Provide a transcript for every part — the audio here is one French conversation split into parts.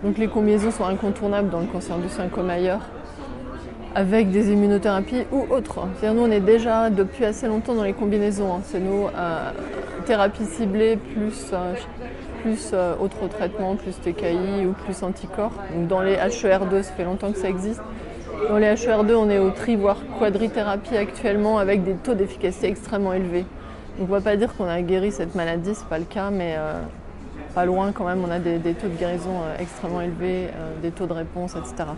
Donc les combinaisons sont incontournables dans le cancer du sein comme ailleurs, avec des immunothérapies ou autres. C'est-à-dire nous on est déjà depuis assez longtemps dans les combinaisons. C'est nos thérapies ciblées plus autres traitements, plus TKI ou plus anticorps. Donc dans les HER2, ça fait longtemps que ça existe. Dans les HER2, on est au tri voire quadrithérapie actuellement avec des taux d'efficacité extrêmement élevés. Donc on ne va pas dire qu'on a guéri cette maladie, c'est pas le cas, mais pas loin quand même, on a des taux de guérison extrêmement élevés, des taux de réponse, etc.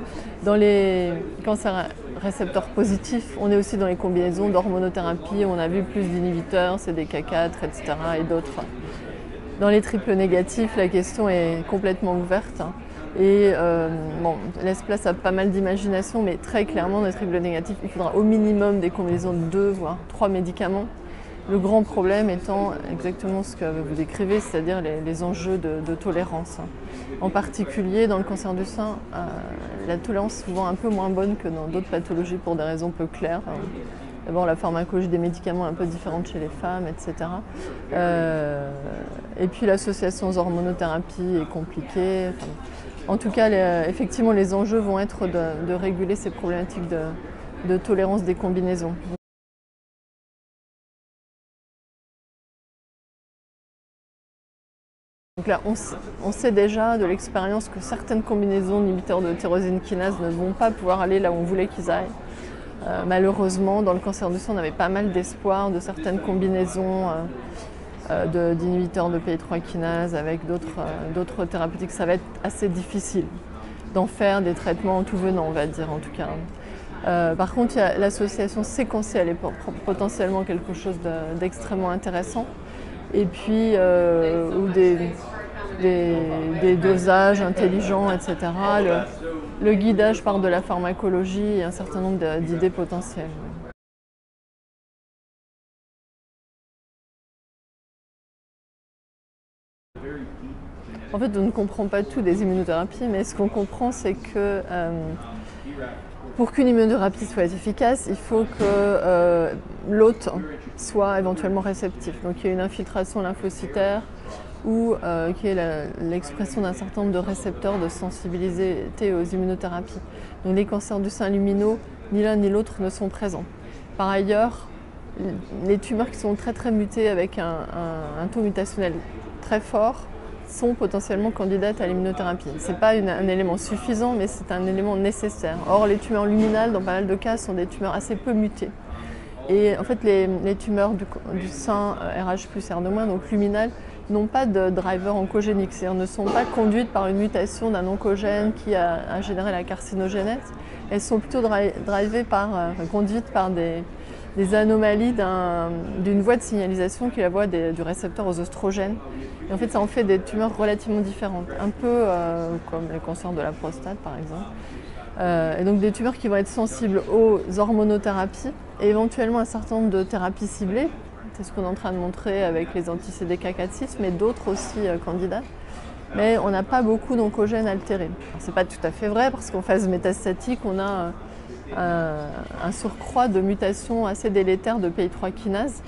Dans les cancers récepteurs positifs, on est aussi dans les combinaisons d'hormonothérapie, on a vu plus d'inhibiteurs, CDK4, etc. et d'autres. Dans les triples négatifs, la question est complètement ouverte et laisse place à pas mal d'imagination, mais très clairement, dans les triples négatifs, il faudra au minimum des combinaisons de 2 voire 3 médicaments. Le grand problème étant exactement ce que vous décrivez, c'est-à-dire les enjeux de tolérance. En particulier, dans le cancer du sein, la tolérance est souvent un peu moins bonne que dans d'autres pathologies pour des raisons peu claires. D'abord, la pharmacologie des médicaments est un peu différente chez les femmes, etc. Et puis, l'association aux hormonothérapies est compliquée. En tout cas, effectivement, les enjeux vont être de réguler ces problématiques de tolérance des combinaisons. Donc là, on sait déjà de l'expérience que certaines combinaisons d'inhibiteurs de tyrosine kinase ne vont pas pouvoir aller là où on voulait qu'ils aillent. Malheureusement, dans le cancer du sein, on avait pas mal d'espoir de certaines combinaisons d'inhibiteurs de PI3 kinase avec d'autres thérapeutiques. Ça va être assez difficile d'en faire des traitements en tout venant, on va dire en tout cas. Par contre, l'association séquentielle est potentiellement quelque chose d'extrêmement intéressant. Et puis, ou des dosages intelligents, etc. Le guidage par de la pharmacologie et un certain nombre d'idées potentielles. En fait, on ne comprend pas tout des immunothérapies, mais ce qu'on comprend, c'est que pour qu'une immunothérapie soit efficace, il faut que l'hôte soit éventuellement réceptif. Donc il y a une infiltration lymphocytaire ou qui est l'expression d'un certain nombre de récepteurs de sensibilité aux immunothérapies. Donc les cancers du sein lumineux, ni l'un ni l'autre ne sont présents. Par ailleurs, les tumeurs qui sont très mutées avec un taux mutationnel très fort sont potentiellement candidates à l'immunothérapie. Ce n'est pas un élément suffisant, mais c'est un élément nécessaire. Or, les tumeurs luminales, dans pas mal de cas, sont des tumeurs assez peu mutées. Et en fait, les tumeurs du sein RH plus R2-, donc luminales, n'ont pas de driver oncogénique, c'est-à-dire ne sont pas conduites par une mutation d'un oncogène qui a généré la carcinogénèse. Elles sont plutôt conduites par des anomalies d'une voie de signalisation qui est la voie du récepteur aux oestrogènes. Et en fait, ça en fait des tumeurs relativement différentes, un peu comme les cancers de la prostate par exemple. Et donc des tumeurs qui vont être sensibles aux hormonothérapies et éventuellement un certain nombre de thérapies ciblées. C'est ce qu'on est en train de montrer avec les anti-CDK4/6, mais d'autres aussi candidats. Mais on n'a pas beaucoup d'oncogènes altérés. Ce n'est pas tout à fait vrai parce qu'en phase métastatique, on a un surcroît de mutations assez délétères de PI3 kinase.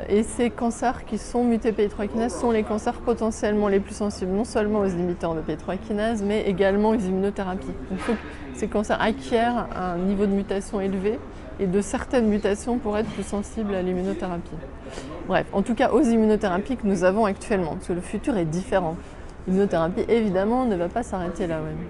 Et ces cancers qui sont mutés PI3 kinase sont les cancers potentiellement les plus sensibles, non seulement aux inhibiteurs de PI3 kinase, mais également aux immunothérapies. Il faut que ces cancers acquièrent un niveau de mutation élevé et de certaines mutations pour être plus sensibles à l'immunothérapie. Bref, en tout cas aux immunothérapies que nous avons actuellement, parce que le futur est différent. L'immunothérapie, évidemment, ne va pas s'arrêter là même.